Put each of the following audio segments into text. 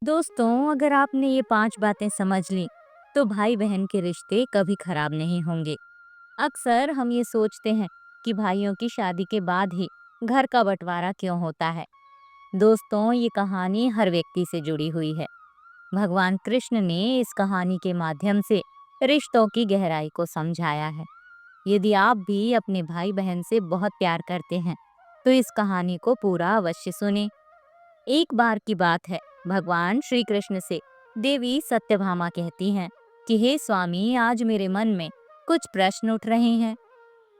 दोस्तों, अगर आपने ये 5 बातें समझ लीं, तो भाई-बहन के रिश्ते कभी खराब नहीं होंगे। अक्सर हम ये सोचते हैं कि भाइयों की शादी के बाद ही घर का बंटवारा क्यों होता है। दोस्तों, ये कहानी हर व्यक्ति से जुड़ी हुई है। भगवान कृष्ण ने इस कहानी के माध्यम से रिश्तों की गहराई को समझाया है। यदि आप भी अपने भाई-बहन से बहुत प्यार करते हैं, तो इस कहानी को पूरा अवश्य सुनें। एक बार की बात है, भगवान श्री कृष्ण से देवी सत्यभामा कहती हैं कि हे स्वामी, आज मेरे मन में कुछ प्रश्न उठ रहे हैं।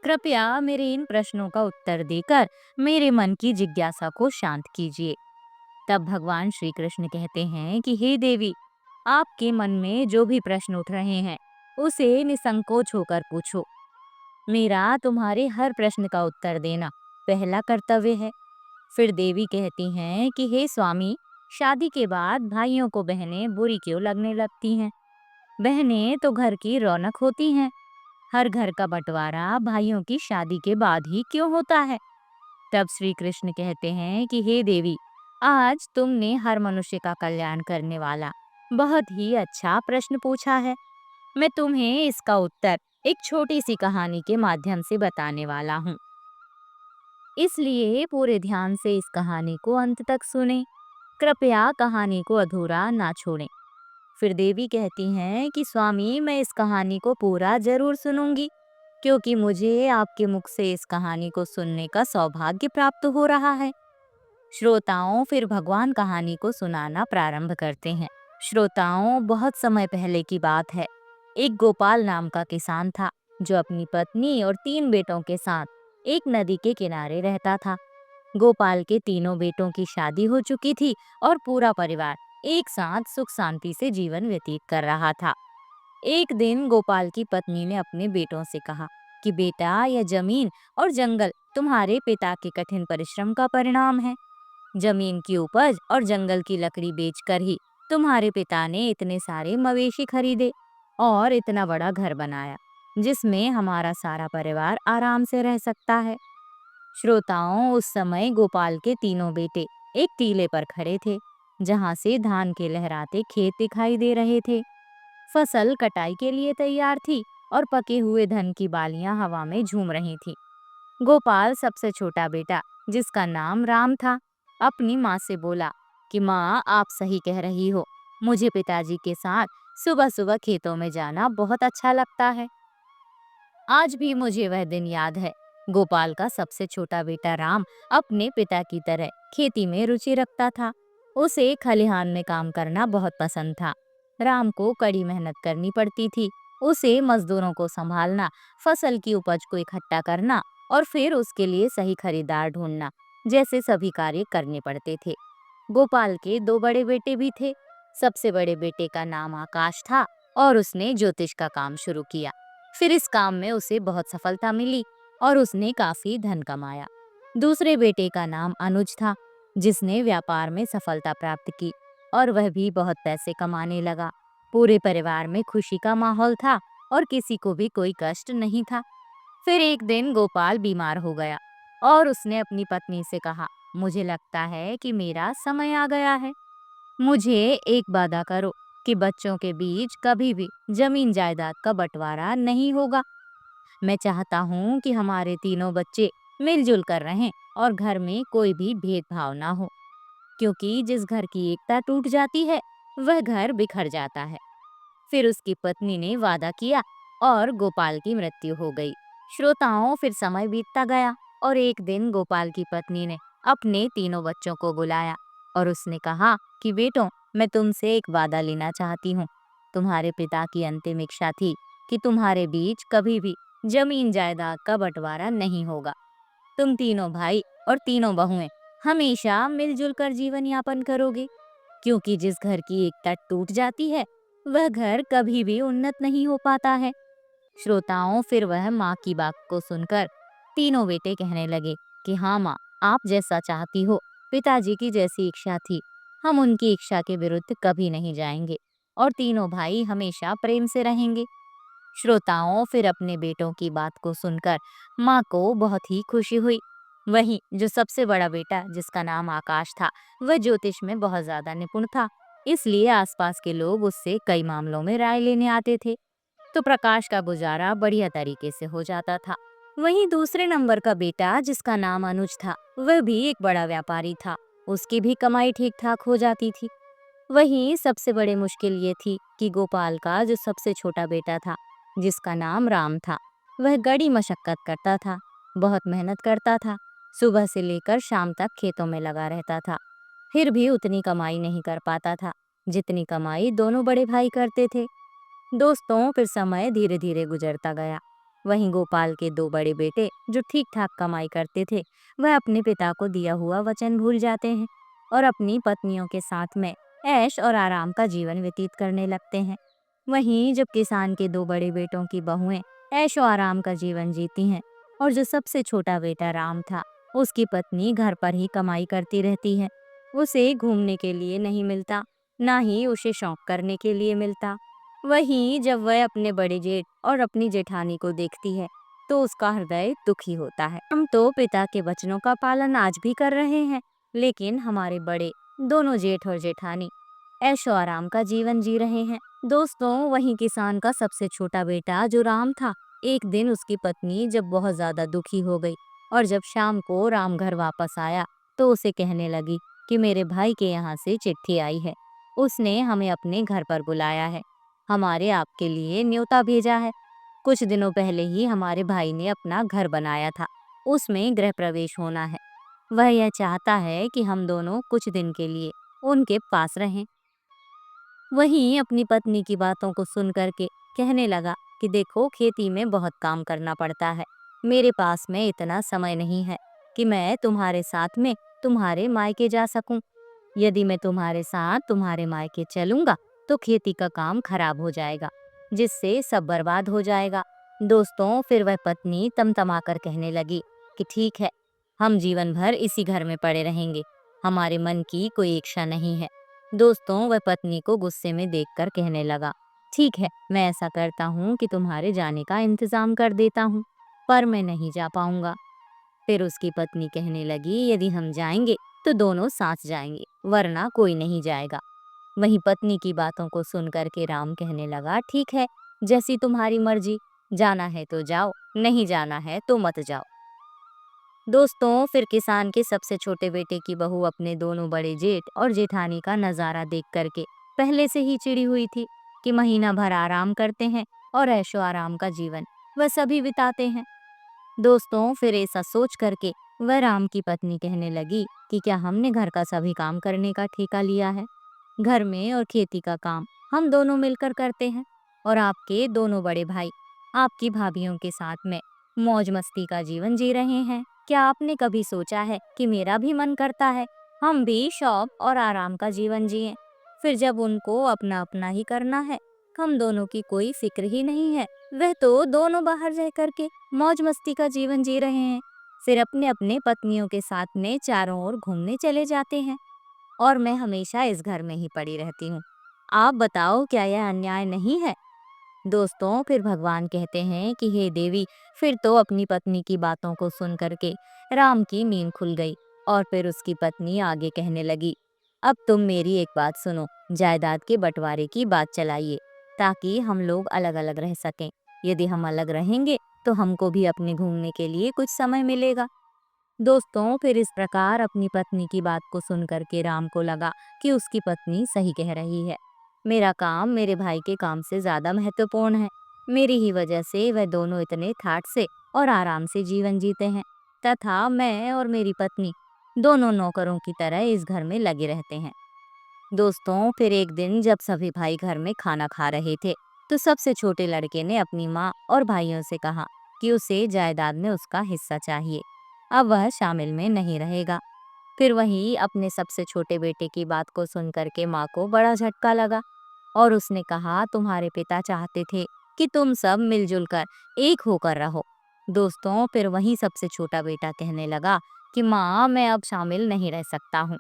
कृपया मेरे इन प्रश्नों का उत्तर देकर मेरे मन की जिज्ञासा को शांत कीजिए। तब भगवान श्री कृष्ण कहते हैं कि हे देवी, आपके मन में जो भी प्रश्न उठ रहे हैं, उसे निसंकोच होकर पूछो। मेरा तुम्हारे हर प्रश्न का उत्तर देना पहला कर्तव्य है। फिर देवी कहती हैं कि हे स्वामी, शादी के बाद भाइयों को बहनें बुरी क्यों लगने लगती हैं? बहनें तो घर की रौनक होती हैं। हर घर का बंटवारा भाइयों की शादी के बाद ही क्यों होता है? तब श्री कृष्ण कहते हैं कि हे देवी, आज तुमने हर मनुष्य का कल्याण करने वाला बहुत ही अच्छा प्रश्न पूछा है। मैं तुम्हें इसका उत्तर एक छोटी सी कहानी के माध्यम से बताने वाला हूँ। इसलिए पूरे ध्यान से इस कहानी को अंत तक सुने। कृपया कहानी को अधूरा ना छोड़ें। फिर देवी कहती हैं कि स्वामी, मैं इस कहानी को पूरा जरूर सुनूंगी, क्योंकि मुझे आपके मुख से इस कहानी को सुनने का सौभाग्य प्राप्त हो रहा है। श्रोताओं फिर भगवान कहानी को सुनाना प्रारंभ करते हैं। श्रोताओं, बहुत समय पहले की बात है। एक गोपाल नाम का किसान था, जो अपनी पत्नी और 3 बेटों के साथ एक नदी के किनारे रहता था। गोपाल के तीनों बेटों की शादी हो चुकी थी और पूरा परिवार एक साथ सुख शांति से जीवन व्यतीत कर रहा था। एक दिन गोपाल की पत्नी ने अपने बेटों से कहा कि बेटा, यह जमीन और जंगल तुम्हारे पिता के कठिन परिश्रम का परिणाम है। जमीन की उपज और जंगल की लकड़ी बेचकर ही तुम्हारे पिता ने इतने सारे मवेशी खरीदे और इतना बड़ा घर बनाया, जिसमें हमारा सारा परिवार आराम से रह सकता है। श्रोताओं, उस समय गोपाल के तीनों बेटे एक टीले पर खड़े थे, जहां से धान के लहराते खेत दिखाई दे रहे थे। फसल कटाई के लिए तैयार थी और पके हुए धन की बालियां हवा में झूम रही थी। गोपाल, सबसे छोटा बेटा, जिसका नाम राम था, अपनी माँ से बोला कि माँ, आप सही कह रही हो। मुझे पिताजी के साथ सुबह सुबह खेतों में जाना बहुत अच्छा लगता है। आज भी मुझे वह दिन याद है। गोपाल का सबसे छोटा बेटा राम अपने पिता की तरह खेती में रुचि रखता था। उसे खलिहान में काम करना बहुत पसंद था। राम को कड़ी मेहनत करनी पड़ती थी। उसे मजदूरों को संभालना, फसल की उपज को इकट्ठा करना और फिर उसके लिए सही खरीदार ढूंढना जैसे सभी कार्य करने पड़ते थे। गोपाल के 2 बड़े बेटे भी थे। सबसे बड़े बेटे का नाम आकाश था और उसने ज्योतिष का काम शुरू किया। फिर इस काम में उसे बहुत सफलता मिली और उसने काफी धन कमाया। दूसरे बेटे का नाम अनुज था, जिसने व्यापार में सफलता प्राप्त की और वह भी बहुत पैसे कमाने लगा। पूरे परिवार में खुशी का माहौल था और किसी को भी कोई कष्ट नहीं था। फिर एक दिन गोपाल बीमार हो गया और उसने अपनी पत्नी से कहा, मुझे लगता है कि मेरा समय आ गया है। मुझे एक वादा करो कि बच्चों के बीच कभी भी जमीन जायदाद का बंटवारा नहीं होगा। मैं चाहता हूँ कि हमारे तीनों बच्चे मिलजुल कर रहें और घर में कोई भी भेदभाव ना हो, क्योंकि जिस घर की एकता टूट जाती है, वह घर बिखर जाता है। फिर उसकी पत्नी ने वादा किया और गोपाल की मृत्यु हो गई। श्रोताओं, फिर समय बीतता गया और एक दिन गोपाल की पत्नी ने अपने तीनों बच्चों को बुलाया और उसने कहा कि बेटों, मैं तुमसे एक वादा लेना चाहती हूँ। तुम्हारे पिता की अंतिम इच्छा थी कि तुम्हारे बीच कभी भी जमीन जायदाद का बंटवारा नहीं होगा। तुम तीनों भाई और तीनों बहुएं हमेशा मिलजुल कर जीवन यापन करोगे, क्योंकि जिस घर की एकता टूट जाती है, वह घर कभी भी उन्नत नहीं हो पाता है। श्रोताओं, फिर वह माँ की बात को सुनकर तीनों बेटे कहने लगे कि हाँ माँ, आप जैसा चाहती हो, पिताजी की जैसी इच्छा थी, हम उनकी इच्छा के विरुद्ध कभी नहीं जाएंगे और तीनों भाई हमेशा प्रेम से रहेंगे। श्रोताओं, फिर अपने बेटों की बात को सुनकर माँ को बहुत ही खुशी हुई। वहीं जो सबसे बड़ा बेटा, जिसका नाम आकाश था, वह ज्योतिष में बहुत ज्यादा निपुण था इसलिए आसपास के लोग उससे कई मामलों में राय लेने आते थे। तो प्रकाश का गुजारा बढ़िया तरीके से हो जाता था। वहीं दूसरे नंबर का बेटा, जिसका नाम अनुज था, वह भी एक बड़ा व्यापारी था। उसकी भी कमाई ठीक ठाक हो जाती थी। वहीं सबसे बड़ी मुश्किल ये थी कि गोपाल का जो सबसे छोटा बेटा था, जिसका नाम राम था, वह कड़ी मशक्कत करता था, बहुत मेहनत करता था, सुबह से लेकर शाम तक खेतों में लगा रहता था। फिर भी उतनी कमाई नहीं कर पाता था जितनी कमाई दोनों बड़े भाई करते थे। दोस्तों, फिर समय धीरे धीरे गुजरता गया। वहीं गोपाल के दो बड़े बेटे, जो ठीक ठाक कमाई करते थे, वह अपने पिता को दिया हुआ वचन भूल जाते हैं और अपनी पत्नियों के साथ में ऐश और आराम का जीवन व्यतीत करने लगते हैं। वहीं जब किसान के दो बड़े बेटों की बहुएं ऐश और आराम का जीवन जीती हैं और जो सबसे छोटा बेटा राम था, उसकी पत्नी घर पर ही कमाई करती रहती है। उसे घूमने के लिए नहीं मिलता, ना ही उसे शौक करने के लिए मिलता। वहीं जब वह अपने बड़े जेठ और अपनी जेठानी को देखती है तो उसका हृदय दुखी होता है। हम तो पिता के वचनों का पालन आज भी कर रहे हैं, लेकिन हमारे बड़े दोनों जेठ और जेठानी ऐशो आराम का जीवन जी रहे हैं। दोस्तों, वहीं किसान का सबसे छोटा बेटा जो राम था, एक दिन उसकी पत्नी जब बहुत ज्यादा दुखी हो गई और जब शाम को राम घर वापस आया तो उसे कहने लगी कि मेरे भाई के यहाँ से चिट्ठी आई है। उसने हमें अपने घर पर बुलाया है, हमारे आपके लिए न्योता भेजा है। कुछ दिनों पहले ही हमारे भाई ने अपना घर बनाया था, उसमें गृह प्रवेश होना है। वह यह चाहता है कि हम दोनों कुछ दिन के लिए उनके पास रहें। वहीं अपनी पत्नी की बातों को सुन करके कहने लगा कि देखो, खेती में बहुत काम करना पड़ता है, मेरे पास में इतना समय नहीं है कि मैं तुम्हारे साथ में तुम्हारे मायके जा सकूं। यदि मैं तुम्हारे साथ तुम्हारे मायके चलूंगा तो खेती का काम खराब हो जाएगा, जिससे सब बर्बाद हो जाएगा। दोस्तों, फिर वह पत्नी तमतमाकर कहने लगी कि ठीक है, हम जीवन भर इसी घर में पड़े रहेंगे, हमारे मन की कोई इच्छा नहीं है। दोस्तों, वह पत्नी को गुस्से में देखकर कहने लगा, ठीक है, मैं ऐसा करता हूँ कि तुम्हारे जाने का इंतजाम कर देता हूँ, पर मैं नहीं जा पाऊंगा। फिर उसकी पत्नी कहने लगी, यदि हम जाएंगे तो दोनों साथ जाएंगे, वरना कोई नहीं जाएगा। वहीं पत्नी की बातों को सुन करके राम कहने लगा, ठीक है, जैसी तुम्हारी मर्जी, जाना है तो जाओ, नहीं जाना है तो मत जाओ। दोस्तों, फिर किसान के सबसे छोटे बेटे की बहू अपने दोनों बड़े जेठ और जेठानी का नजारा देख करके पहले से ही चिड़ी हुई थी कि महीना भर आराम करते हैं और ऐशो आराम का जीवन वह सभी बिताते हैं। दोस्तों, फिर ऐसा सोच करके वह राम की पत्नी कहने लगी कि क्या हमने घर का सभी काम करने का ठेका लिया है? घर में और खेती का काम हम दोनों मिलकर करते हैं और आपके दोनों बड़े भाई आपकी भाभीयों के साथ में मौज मस्ती का जीवन जी रहे हैं। क्या आपने कभी सोचा है कि मेरा भी मन करता है हम भी शौक और आराम का जीवन जिएं? फिर जब उनको अपना अपना ही करना है, हम दोनों की कोई फिक्र ही नहीं है। वह तो दोनों बाहर रह करके मौज मस्ती का जीवन जी रहे हैं, फिर अपने अपने पत्नियों के साथ में चारों ओर घूमने चले जाते हैं और मैं हमेशा इस घर में ही पड़ी रहती हूँ। आप बताओ, क्या यह अन्याय नहीं है? दोस्तों, फिर भगवान कहते हैं कि हे देवी, फिर तो अपनी पत्नी की बातों को सुन करके राम की नींद खुल गई और फिर उसकी पत्नी आगे कहने लगी, अब तुम मेरी एक बात सुनो, जायदाद के बंटवारे की बात चलाइए ताकि हम लोग अलग अलग रह सकें। यदि हम अलग रहेंगे तो हमको भी अपने घूमने के लिए कुछ समय मिलेगा। दोस्तों, फिर इस प्रकार अपनी पत्नी की बात को सुन करके राम को लगा कि उसकी पत्नी सही कह रही है। मेरा काम मेरे भाई के काम से ज्यादा महत्वपूर्ण है। मेरी ही वजह से वह दोनों इतने ठाठ से और आराम से जीवन जीते हैं तथा मैं और मेरी पत्नी दोनों नौकरों की तरह इस घर में लगे रहते हैं। दोस्तों, फिर एक दिन जब सभी भाई घर में खाना खा रहे थे तो सबसे छोटे लड़के ने अपनी माँ और भाइयों से कहा कि उसे जायदाद में उसका हिस्सा चाहिए, अब वह शामिल में नहीं रहेगा। फिर वही अपने सबसे छोटे बेटे की बात को सुन करके माँ को बड़ा झटका लगा और उसने कहा, तुम्हारे पिता चाहते थे कि तुम सब मिलजुल कर एक होकर रहो। दोस्तों, फिर वही सबसे छोटा बेटा कहने लगा कि माँ, मैं अब शामिल नहीं रह सकता हूँ।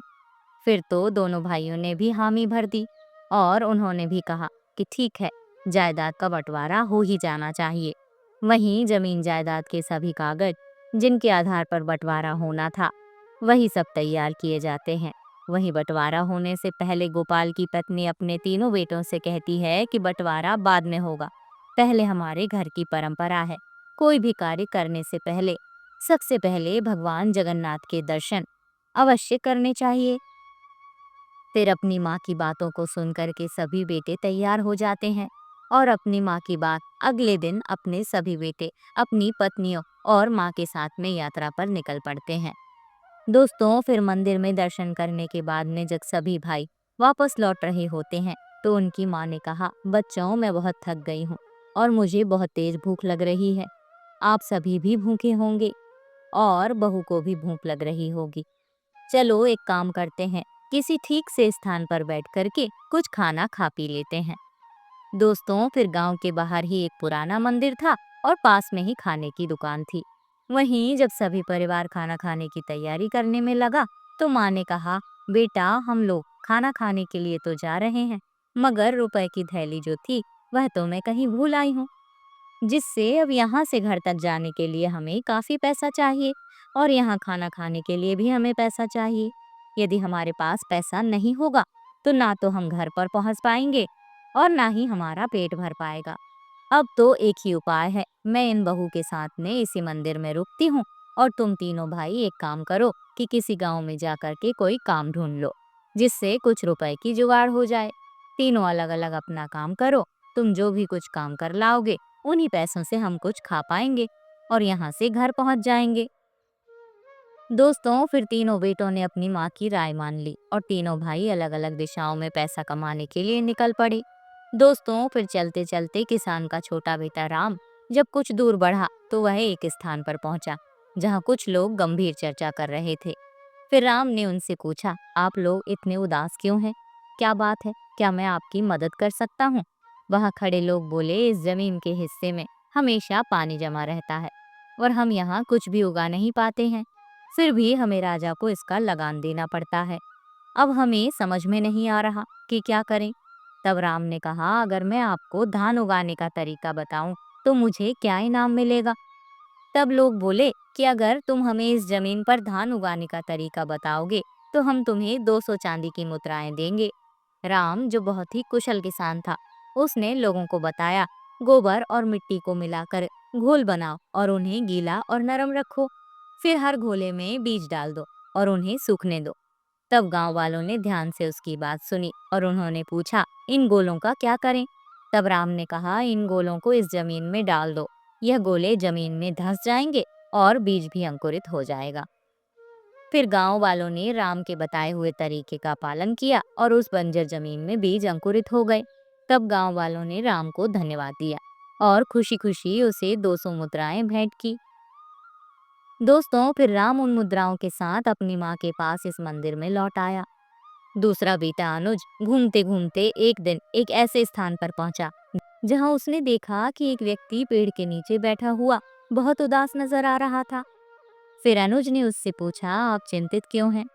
फिर तो दोनों भाइयों ने भी हामी भर दी और उन्होंने भी कहा कि ठीक है, जायदाद का बंटवारा हो ही जाना चाहिए। वहीं जमीन जायदाद के सभी कागज जिनके आधार पर बंटवारा होना था, वही सब तैयार किए जाते हैं। वहीं बंटवारा होने से पहले गोपाल की पत्नी अपने तीनों बेटों से कहती है कि बंटवारा बाद में होगा, पहले हमारे घर की परंपरा है, कोई भी कार्य करने से पहले सबसे पहले भगवान जगन्नाथ के दर्शन अवश्य करने चाहिए। फिर अपनी माँ की बातों को सुनकर के सभी बेटे तैयार हो जाते हैं और अपनी माँ की बात अगले दिन अपने सभी बेटे अपनी पत्नियों और माँ के साथ में यात्रा पर निकल पड़ते हैं। दोस्तों, फिर मंदिर में दर्शन करने के बाद में जब सभी भाई वापस लौट रहे होते हैं तो उनकी माँ ने कहा, बच्चों मैं बहुत थक गई हूँ और मुझे बहुत तेज भूख लग रही है। आप सभी भी भूखे होंगे और बहू को भी भूख लग रही होगी। चलो एक काम करते हैं, किसी ठीक से स्थान पर बैठ करके कुछ खाना खा पी लेते हैं। दोस्तों, फिर गांव के बाहर ही एक पुराना मंदिर था और पास में ही खाने की दुकान थी। वहीं जब सभी परिवार खाना खाने की तैयारी करने में लगा तो माँ ने कहा, बेटा हम लोग खाना खाने के लिए तो जा रहे हैं, मगर रुपए की थैली जो थी वह तो मैं कहीं भूल आई हूँ, जिससे अब यहाँ से घर तक जाने के लिए हमें काफी पैसा चाहिए और यहाँ खाना खाने के लिए भी हमें पैसा चाहिए। यदि हमारे पास पैसा नहीं होगा तो ना तो हम घर पर पहुँच पाएंगे और ना ही हमारा पेट भर पाएगा। अब तो एक ही उपाय है, मैं इन बहू के साथ में इसी मंदिर में रुकती हूँ और तुम तीनों भाई एक काम करो कि किसी गांव में जा कर के कोई काम ढूंढ लो जिससे कुछ रुपए की जुगाड़ हो जाए। तीनों अलग अलग अपना काम करो, तुम जो भी कुछ काम कर लाओगे उन्हीं पैसों से हम कुछ खा पाएंगे और यहाँ से घर पहुँच जाएंगे। दोस्तों, फिर तीनों बेटों ने अपनी माँ की राय मान ली और तीनों भाई अलग अलग दिशाओं में पैसा कमाने के लिए निकल पड़े। दोस्तों, फिर चलते चलते किसान का छोटा बेटा राम जब कुछ दूर बढ़ा तो वह एक स्थान पर पहुंचा जहां कुछ लोग गंभीर चर्चा कर रहे थे। फिर राम ने उनसे पूछा, आप लोग इतने उदास क्यों हैं? क्या बात है? क्या मैं आपकी मदद कर सकता हूँ? वहां खड़े लोग बोले, इस जमीन के हिस्से में हमेशा पानी जमा रहता है और हम यहाँ कुछ भी उगा नहीं पाते हैं, फिर भी हमें राजा को इसका लगान देना पड़ता है। अब हमें समझ में नहीं आ रहा कि क्या करें। तब राम ने कहा, अगर मैं आपको धान उगाने का तरीका बताऊं तो मुझे क्या इनाम मिलेगा? तब लोग बोले कि अगर तुम हमें इस जमीन पर धान उगाने का तरीका बताओगे तो हम तुम्हें 200 चांदी की मुद्राएं देंगे। राम, जो बहुत ही कुशल किसान था, उसने लोगों को बताया, गोबर और मिट्टी को मिलाकर घोल बनाओ और उन्हें गीला और नरम रखो। फिर हर घोले में बीज डाल दो और उन्हें सूखने दो। तब गांव वालों ने ध्यान से उसकी बात सुनी और उन्होंने पूछा, इन गोलों का क्या करें? तब राम ने कहा, इन गोलों को इस जमीन में डाल दो, यह गोले जमीन में धंस जाएंगे और बीज भी अंकुरित हो जाएगा। फिर गांव वालों ने राम के बताए हुए तरीके का पालन किया और उस बंजर जमीन में बीज अंकुरित हो गए। तब गांव वालों ने राम को धन्यवाद दिया और खुशी खुशी उसे 200 मुद्राएं भेंट की। दोस्तों, फिर राम उन मुद्राओं के साथ अपनी माँ के पास इस मंदिर में लौट आया। दूसरा बेटा अनुज घूमते घूमते एक दिन एक ऐसे स्थान पर पहुंचा जहां उसने देखा कि एक व्यक्ति पेड़ के नीचे बैठा हुआ बहुत उदास नजर आ रहा था। फिर अनुज ने उससे पूछा, आप चिंतित क्यों हैं?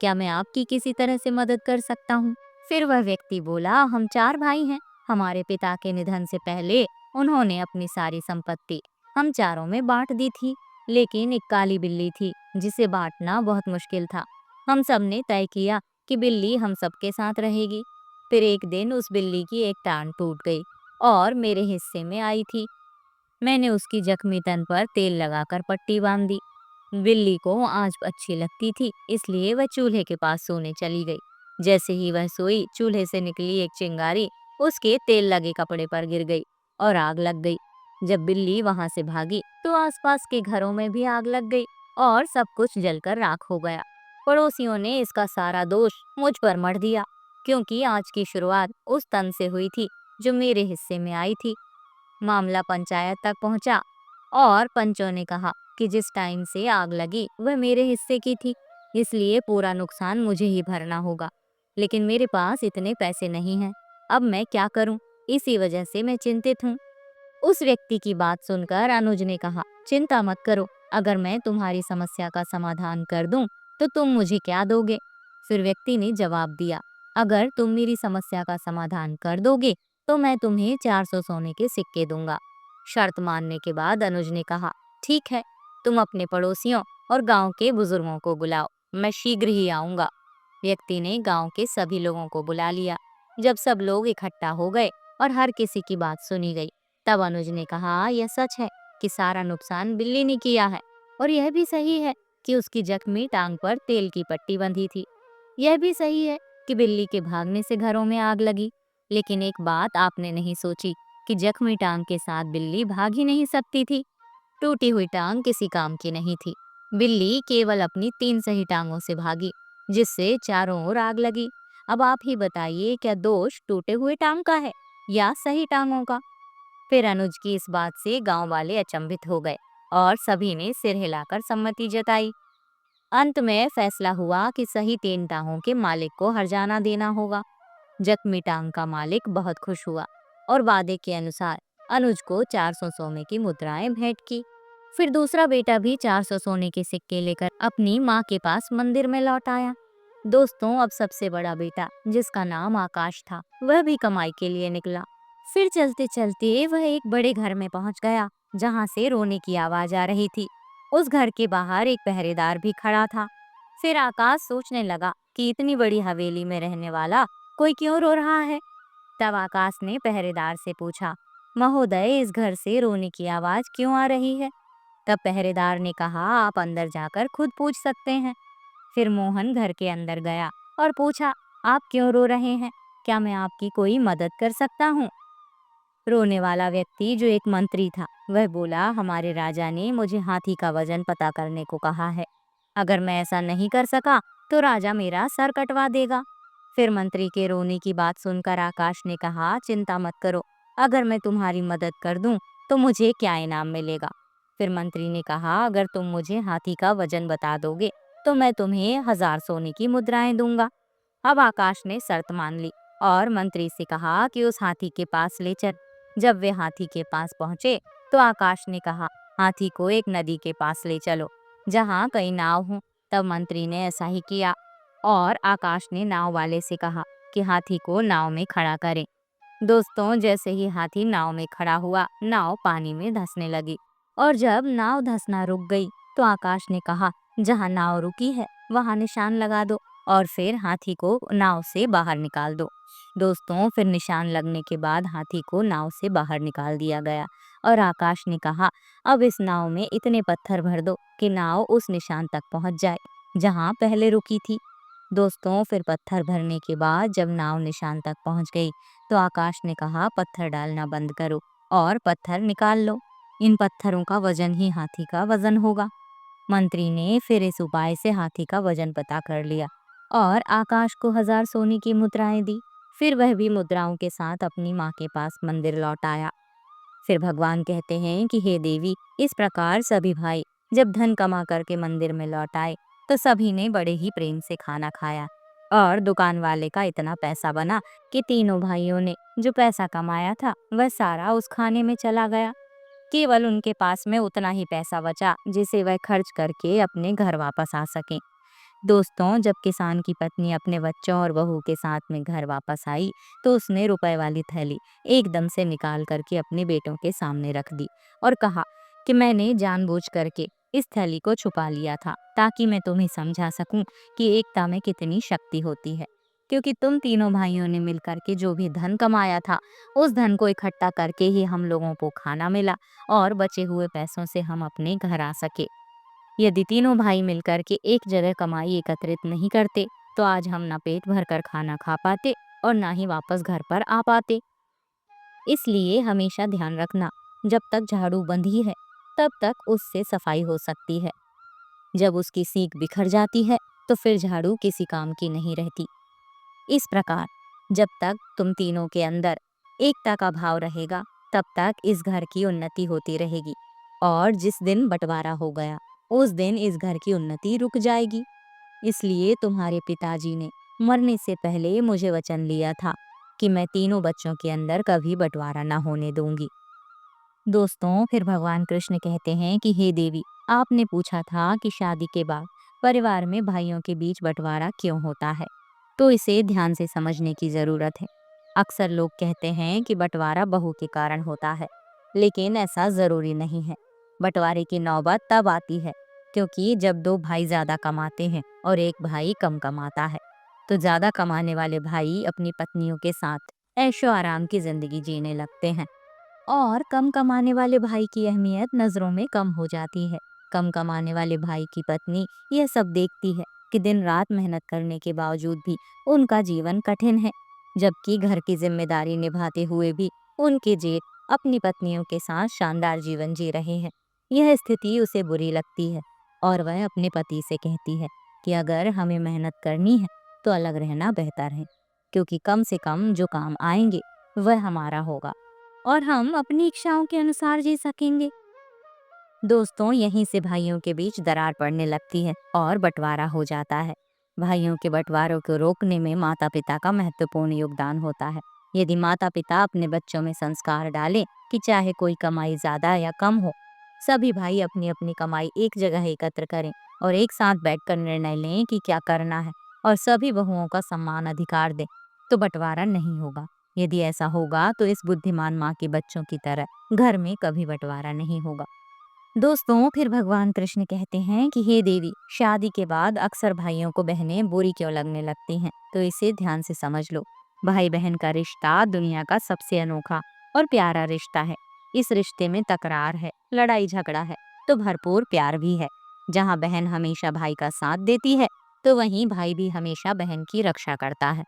क्या मैं आपकी किसी तरह से मदद कर सकता हूँ? फिर वह व्यक्ति बोला, हम 4 भाई हैं, हमारे पिता के निधन से पहले उन्होंने अपनी सारी संपत्ति हम चारों में बांट दी थी, लेकिन एक काली बिल्ली थी जिसे बांटना बहुत मुश्किल था। हम सब ने तय किया कि बिल्ली हम सबके साथ रहेगी। फिर एक दिन उस बिल्ली की एक टांग टूट गई और मेरे हिस्से में आई थी। मैंने उसकी जख्मी तन पर तेल लगाकर पट्टी बांध दी। बिल्ली को आँच अच्छी लगती थी, इसलिए वह चूल्हे के पास सोने चली गई। जैसे ही वह सोई, चूल्हे से निकली एक चिंगारी उसके तेल लगे कपड़े पर गिर गई और आग लग गई। जब बिल्ली वहां से भागी तो आसपास के घरों में भी आग लग गई और सब कुछ जलकर राख हो गया। पड़ोसियों ने इसका सारा दोष मुझ पर मढ़ दिया, क्योंकि आज की शुरुआत उस तन से हुई थी जो मेरे हिस्से में आई थी। मामला पंचायत तक पहुंचा और पंचों ने कहा कि जिस टाइम से आग लगी वह मेरे हिस्से की थी, इसलिए पूरा नुकसान मुझे ही भरना होगा। लेकिन मेरे पास इतने पैसे नहीं हैं, अब मैं क्या करूं? इसी वजह से मैं चिंतित हूं। उस व्यक्ति की बात सुनकर अनुज ने कहा, चिंता मत करो, अगर मैं तुम्हारी समस्या का समाधान कर दूं तो तुम मुझे क्या दोगे? फिर व्यक्ति ने जवाब दिया, अगर तुम मेरी समस्या का समाधान कर दोगे तो मैं तुम्हें 400 सोने के सिक्के दूंगा। शर्त मानने के बाद अनुज ने कहा, ठीक है, तुम अपने पड़ोसियों और गांव के बुजुर्गों को बुलाओ, मैं शीघ्र ही आऊंगा। व्यक्ति ने गांव के सभी लोगों को बुला लिया। जब सब लोग इकट्ठा हो गए और हर किसी की बात सुनी गई, तब अनुज ने कहा, यह सच है कि सारा नुकसान बिल्ली ने किया है, और यह भी सही है कि उसकी जख्मी टांग पर तेल की पट्टी बंधी थी। यह भी सही है कि बिल्ली के भागने से घरों में आग लगी। लेकिन एक बात आपने नहीं सोची कि जख्मी टांग के साथ बिल्ली भाग ही नहीं सकती थी। टूटी हुई टांग किसी काम की नहीं थी। बिल्ली केवल अपनी 3 सही टांगों से भागी, जिससे चारों ओर आग लगी। अब आप ही बताइए, क्या दोष टूटे हुए टांग का है या सही टांगों का? फिर अनुज की इस बात से गांव वाले अचंभित हो गए और सभी ने सिर हिलाकर सम्मति जताई। अंत में फैसला हुआ कि सही 3 टांगों के मालिक को हर्जाना देना होगा। जख्मी टांग का मालिक बहुत खुश हुआ और वादे के अनुसार अनुज को 400 सोने की मुद्राएं भेंट की। फिर दूसरा बेटा भी 400 सोने के सिक्के लेकर अपनी माँ के पास मंदिर में लौट आया। दोस्तों, अब सबसे बड़ा बेटा, जिसका नाम आकाश था, वह भी कमाई के लिए निकला। फिर चलते चलते वह एक बड़े घर में पहुंच गया, जहां से रोने की आवाज आ रही थी। उस घर के बाहर एक पहरेदार भी खड़ा था। फिर आकाश सोचने लगा कि इतनी बड़ी हवेली में रहने वाला कोई क्यों रो रहा है। तब आकाश ने पहरेदार से पूछा, महोदय, इस घर से रोने की आवाज क्यों आ रही है? तब पहरेदार ने कहा, आप अंदर जाकर खुद पूछ सकते हैं। फिर मोहन घर के अंदर गया और पूछा, आप क्यों रो रहे हैं? क्या मैं आपकी कोई मदद कर सकता हूँ? रोने वाला व्यक्ति, जो एक मंत्री था, वह बोला, हमारे राजा ने मुझे हाथी का वजन पता करने को कहा है। अगर मैं ऐसा नहीं कर सका तो राजा मेरा सर कटवा देगा। फिर मंत्री के रोने की बात सुनकर आकाश ने कहा, चिंता मत करो, अगर मैं तुम्हारी मदद कर दूं तो मुझे क्या इनाम मिलेगा? फिर मंत्री ने कहा, अगर तुम मुझे हाथी का वजन बता दोगे तो मैं तुम्हें 1000 सोने की मुद्राएं दूंगा। अब आकाश ने शर्त मान ली और मंत्री से कहा कि उस हाथी के पास ले चल। जब वे हाथी के पास पहुंचे तो आकाश ने कहा, हाथी को एक नदी के पास ले चलो जहां कई नाव हों। तब मंत्री ने ऐसा ही किया और आकाश ने नाव वाले से कहा कि हाथी को नाव में खड़ा करें। दोस्तों, जैसे ही हाथी नाव में खड़ा हुआ, नाव पानी में धंसने लगी, और जब नाव धंसना रुक गई तो आकाश ने कहा, जहां नाव रुकी है वहां निशान लगा दो और फिर हाथी को नाव से बाहर निकाल दो। दोस्तों, फिर निशान लगने के बाद हाथी को नाव से बाहर निकाल दिया गया और आकाश ने कहा, अब इस नाव में इतने पत्थर भर दो कि नाव उस निशान तक पहुंच जाए जहां पहले रुकी थी। दोस्तों, फिर पत्थर भरने के बाद जब नाव निशान तक पहुंच गई तो आकाश ने कहा, पत्थर डालना बंद करो और पत्थर निकाल लो। इन पत्थरों का वजन ही हाथी का वजन होगा। मंत्री ने फिर इस उपाय से हाथी का वजन पता कर लिया और आकाश को 1000 सोने की मुद्राएं दी। फिर वह भी मुद्राओं के साथ अपनी माँ के पास मंदिर लौट आया। फिर भगवान कहते हैं कि हे देवी, इस प्रकार सभी भाई जब धन कमा करके मंदिर में लौट आए तो सभी ने बड़े ही प्रेम से खाना खाया और दुकान वाले का इतना पैसा बना कि तीनों भाइयों ने जो पैसा कमाया था वह सारा उस खाने में चला गया। केवल उनके पास में उतना ही पैसा बचा जिसे वह खर्च करके अपने घर वापस आ सके। दोस्तों, जब किसान की पत्नी अपने बच्चों और बहू के साथ में घर वापस आई तो उसने रुपए वाली थैली एकदम से निकाल करके अपने बेटों के सामने रख दी और कहा कि मैंने जानबूझ करके इस थैली को छुपा लिया था ताकि मैं तुम्हें समझा सकूं कि एकता में कितनी शक्ति होती है। क्योंकि तुम तीनों भाइयों ने मिलकर के जो भी धन कमाया था, उस धन को इकट्ठा करके ही हम लोगों को खाना मिला और बचे हुए पैसों से हम अपने घर आ सके। यदि तीनों भाई मिलकर के एक जगह कमाई एकत्रित नहीं करते तो आज हम ना पेट भरकर खाना खा पाते और ना ही वापस घर पर आ पाते। इसलिए हमेशा ध्यान रखना, जब तक झाड़ू बंधी है तब तक उससे सफाई हो सकती है। जब उसकी सीख बिखर जाती है तो फिर झाड़ू किसी काम की नहीं रहती। इस प्रकार जब तक तुम तीनों के अंदर एकता का भाव रहेगा तब तक इस घर की उन्नति होती रहेगी, और जिस दिन बंटवारा हो गया उस दिन इस घर की उन्नति रुक जाएगी। इसलिए तुम्हारे पिताजी ने मरने से पहले मुझे वचन लिया था कि मैं तीनों बच्चों के अंदर कभी बंटवारा न होने दूंगी। दोस्तों, फिर भगवान कृष्ण कहते हैं कि हे देवी, आपने पूछा था कि शादी के बाद परिवार में भाइयों के बीच बंटवारा क्यों होता है, तो इसे ध्यान से समझने की जरूरत है। अक्सर लोग कहते हैं कि बंटवारा बहू के कारण होता है, लेकिन ऐसा जरूरी नहीं है। बंटवारे की नौबत तब आती है क्योंकि जब दो भाई ज्यादा कमाते हैं और एक भाई कम कमाता है। तो ज्यादा कमाने वाले भाई अपनी पत्नियों के साथ ऐशो आराम की जिंदगी जीने लगते हैं और कम कमाने वाले भाई की अहमियत नजरों में कम हो जाती है। कम कमाने वाले भाई की पत्नी यह सब देखती है कि दिन रात मेहनत करने के बावजूद भी उनका जीवन कठिन है, जबकि घर की जिम्मेदारी निभाते हुए भी उनके जेठ अपनी पत्नियों के साथ शानदार जीवन जी रहे हैं। यह स्थिति उसे बुरी लगती है और वह अपने पति से कहती है कि अगर हमें मेहनत करनी है तो अलग रहना बेहतर है, क्योंकि कम से कम जो काम आएंगे वह हमारा होगा और हम अपनी इच्छाओं के अनुसार जी सकेंगे। दोस्तों, यहीं से भाइयों के बीच दरार पड़ने लगती है और बंटवारा हो जाता है। भाइयों के बंटवारों को रोकने में माता पिता का महत्वपूर्ण योगदान होता है। यदि माता पिता अपने बच्चों में संस्कार डालें कि चाहे कोई कमाई ज्यादा या कम हो, सभी भाई अपनी अपनी कमाई एक जगह एकत्र करें और एक साथ बैठकर निर्णय लें कि क्या करना है और सभी बहुओं का समान अधिकार दें, तो बंटवारा नहीं होगा। यदि ऐसा होगा तो इस बुद्धिमान माँ के बच्चों की तरह घर में कभी बंटवारा नहीं होगा। दोस्तों, फिर भगवान कृष्ण कहते हैं कि हे देवी, शादी के बाद अक्सर भाइयों को बहनें बुरी क्यों लगने लगती हैं, तो इसे ध्यान से समझ लो। भाई बहन का रिश्ता दुनिया का सबसे अनोखा और प्यारा रिश्ता है। इस रिश्ते में तकरार है, लड़ाई झगड़ा है, तो भरपूर प्यार भी है। जहाँ बहन हमेशा भाई का साथ देती है, तो वहीं भाई भी हमेशा बहन की रक्षा करता है।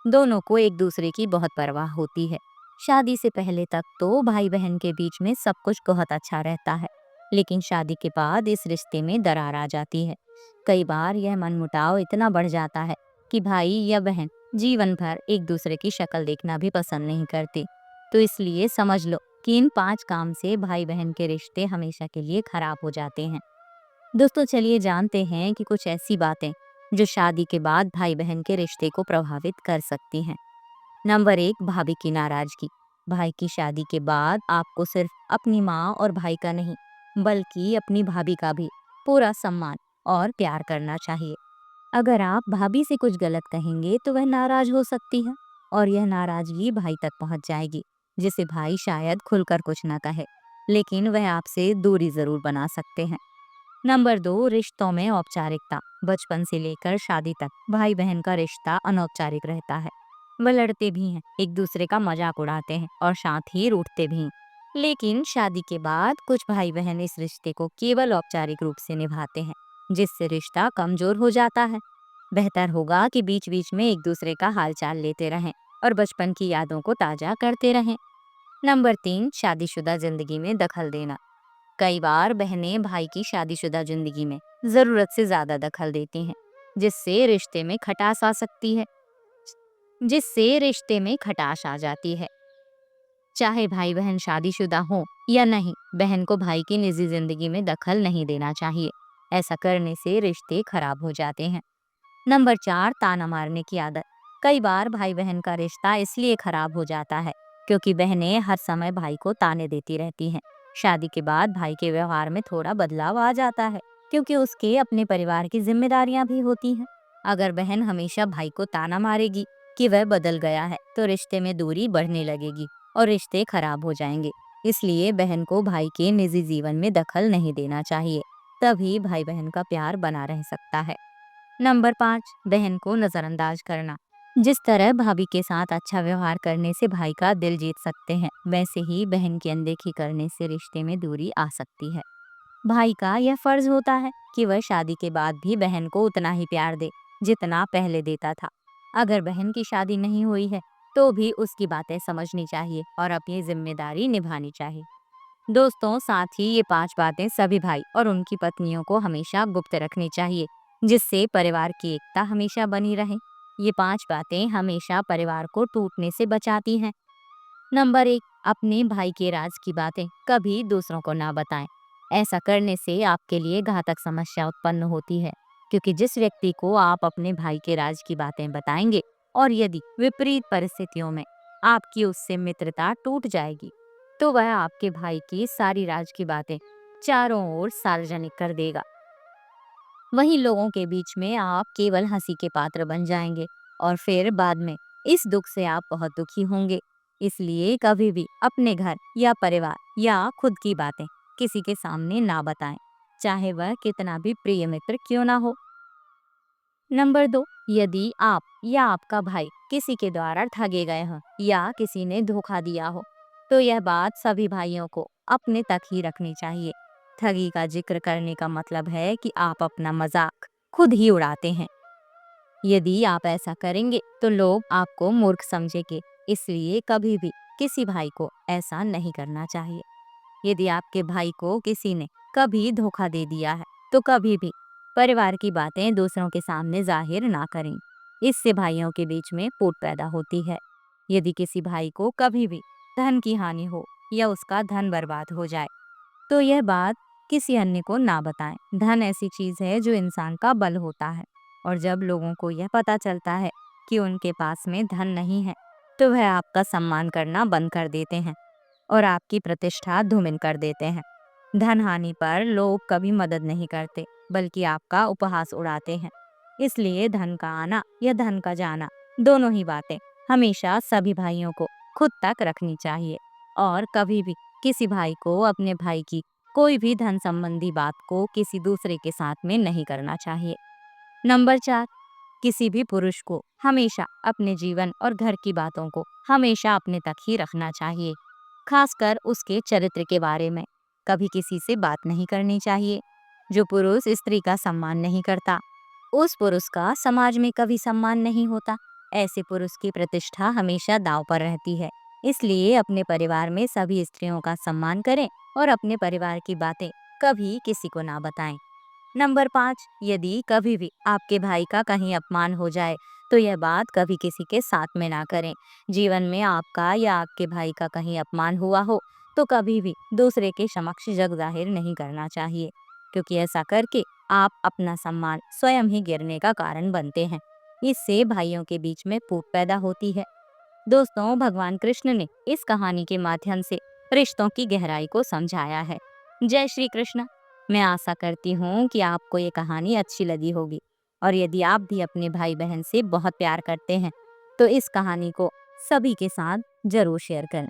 दोनों को एक दूसरे की बहुत परवाह होती है। शादी से पहले तक तो भाई बहन के बीच में सब कुछ बहुत अच्छा रहता है, लेकिन शादी के बाद इस रिश्ते में दरार आ जाती है। कई बार यह मनमुटाव इतना बढ़ जाता है कि भाई या बहन जीवन भर एक दूसरे की शक्ल देखना भी पसंद नहीं करते। तो इसलिए समझ लो कि इन 5 काम से भाई बहन के रिश्ते हमेशा के लिए खराब हो जाते हैं। दोस्तों, चलिए जानते हैं कि कुछ ऐसी बातें जो शादी के बाद भाई बहन के रिश्ते को प्रभावित कर सकती हैं। नंबर 1, भाभी की नाराजगी। भाई की शादी के बाद आपको सिर्फ अपनी माँ और भाई का नहीं, बल्कि अपनी भाभी का भी पूरा सम्मान और प्यार करना चाहिए। अगर आप भाभी से कुछ गलत कहेंगे तो वह नाराज हो सकती है और यह नाराजगी भाई तक पहुंच जाएगी, जिसे भाई शायद खुलकर कुछ ना कहे, लेकिन वह आपसे दूरी जरूर बना सकते हैं। नंबर 2, रिश्तों में औपचारिकता। बचपन से लेकर शादी तक भाई बहन का रिश्ता अनौपचारिक रहता है। वह लड़ते भी हैं, एक दूसरे का मजाक उड़ाते हैं और साथ ही रूठते भी हैं। लेकिन शादी के बाद कुछ भाई बहन इस रिश्ते को केवल औपचारिक रूप से निभाते हैं, जिससे रिश्ता कमजोर हो जाता है। बेहतर होगा कि बीच बीच में एक दूसरे का हालचाल लेते रहें और बचपन की यादों को ताजा करते रहें। नंबर 3, शादीशुदा जिंदगी में दखल देना। कई बार बहनें भाई की शादीशुदा जिंदगी में जरूरत से ज्यादा दखल देती हैं, जिससे रिश्ते में खटास आ सकती है जिससे रिश्ते में खटास आ जाती है। चाहे भाई बहन शादीशुदा हो या नहीं, बहन को भाई की निजी जिंदगी में दखल नहीं देना चाहिए। ऐसा करने से रिश्ते खराब हो जाते हैं। नंबर 4, ताना मारने की आदत। कई बार भाई बहन का रिश्ता इसलिए खराब हो जाता है क्योंकि बहनें हर समय भाई को ताने देती रहती हैं। शादी के बाद भाई के व्यवहार में थोड़ा बदलाव आ जाता है, क्योंकि उसके अपने परिवार की जिम्मेदारियां भी होती हैं। अगर बहन हमेशा भाई को ताना मारेगी कि वह बदल गया है, तो रिश्ते में दूरी बढ़ने लगेगी और रिश्ते खराब हो जाएंगे। इसलिए बहन को भाई के निजी जीवन में दखल नहीं देना चाहिए, तभी भाई बहन का प्यार बना रह सकता है। नंबर 5, बहन को नजरअंदाज करना। जिस तरह भाभी के साथ अच्छा व्यवहार करने से भाई का दिल जीत सकते हैं, वैसे ही बहन की अनदेखी करने से रिश्ते में दूरी आ सकती है। भाई का यह फर्ज होता है कि वह शादी के बाद भी बहन को उतना ही प्यार दे जितना पहले देता था। अगर बहन की शादी नहीं हुई है तो भी उसकी बातें समझनी चाहिए और अपनी जिम्मेदारी निभानी चाहिए। दोस्तों, साथ ही ये 5 बातें सभी भाई और उनकी पत्नियों को हमेशा गुप्त रखनी चाहिए, जिससे परिवार की एकता हमेशा बनी रहे। ये 5 बातें हमेशा परिवार को टूटने से बचाती हैं। नंबर 1, अपने भाई के राज की बातें कभी दूसरों को ना बताएं। ऐसा करने से आपके लिए घातक समस्या उत्पन्न होती है, क्योंकि जिस व्यक्ति को आप अपने भाई के राज की बातें बताएंगे और यदि विपरीत परिस्थितियों में आपकी उससे मित्रता टूट जाएगी, तो वह आपके भाई की सारी राज की बातें चारों ओर सार्वजनिक कर देगा। वहीं लोगों के बीच में आप केवल हंसी के पात्र बन जाएंगे और फिर बाद में इस दुख से आप बहुत दुखी होंगे। इसलिए कभी भी अपने घर या परिवार या खुद की बातें किसी के सामने ना बताएं, चाहे वह कितना भी प्रिय मित्र क्यों ना हो। नंबर 2, यदि आप या आपका भाई किसी के द्वारा ठगे गए हो या किसी ने धोखा दिया हो, तो यह बात सभी भाइयों को अपने तक ही रखनी चाहिए। ठगी का जिक्र करने का मतलब है कि आप अपना मजाक खुद ही उड़ाते हैं। यदि आप ऐसा करेंगे तो लोग आपको मूर्ख समझेंगे, इसलिए कभी भी किसी भाई को ऐसा नहीं करना चाहिए। यदि आपके भाई को किसी ने कभी धोखा दे दिया है, तो कभी भी परिवार की बातें दूसरों के सामने जाहिर ना करें। इससे भाइयों के बीच में फूट पैदा होती है। यदि किसी भाई को कभी भी धन की हानि हो या उसका धन बर्बाद हो जाए, तो यह बात किसी अन्य को ना बताएं। धन ऐसी चीज है जो इंसान का बल होता है, और जब लोगों को यह पता चलता है कि उनके पास में धन नहीं है, तो वह आपका सम्मान करना बंद कर देते हैं और आपकी प्रतिष्ठा धूमिल कर देते हैं। धन हानि पर लोग कभी मदद नहीं करते, बल्कि आपका उपहास उड़ाते हैं। इसलिए धन का आना या धन का जाना, दोनों ही बातें हमेशा सभी भाइयों को खुद तक रखनी चाहिए, और कभी भी किसी भाई को अपने भाई की कोई भी धन संबंधी बात को किसी दूसरे के साथ में नहीं करना चाहिए। नंबर 4, किसी भी पुरुष को हमेशा अपने जीवन और घर की बातों को हमेशा अपने तक ही रखना चाहिए, खासकर उसके चरित्र के बारे में कभी किसी से बात नहीं करनी चाहिए। जो पुरुष स्त्री का सम्मान नहीं करता, उस पुरुष का समाज में कभी सम्मान नहीं होता। ऐसे पुरुष की प्रतिष्ठा हमेशा दांव पर रहती है। इसलिए अपने परिवार में सभी स्त्रियों का सम्मान करें और अपने परिवार की बातें कभी किसी को ना बताएं। नंबर 5, यदि कभी भी आपके भाई का कहीं अपमान हो जाए, तो यह बात कभी किसी के साथ में ना करें। जीवन में आपका या आपके भाई का कहीं अपमान हुआ हो, तो कभी भी दूसरे के समक्ष जग जाहिर नहीं करना चाहिए, क्योंकि ऐसा करके आप अपना सम्मान स्वयं ही गिरने का कारण बनते हैं। इससे भाइयों के बीच में फूट पैदा होती है। दोस्तों, भगवान कृष्ण ने इस कहानी के माध्यम से रिश्तों की गहराई को समझाया है। जय श्री कृष्ण। मैं आशा करती हूँ कि आपको ये कहानी अच्छी लगी होगी, और यदि आप भी अपने भाई बहन से बहुत प्यार करते हैं, तो इस कहानी को सभी के साथ जरूर शेयर करें।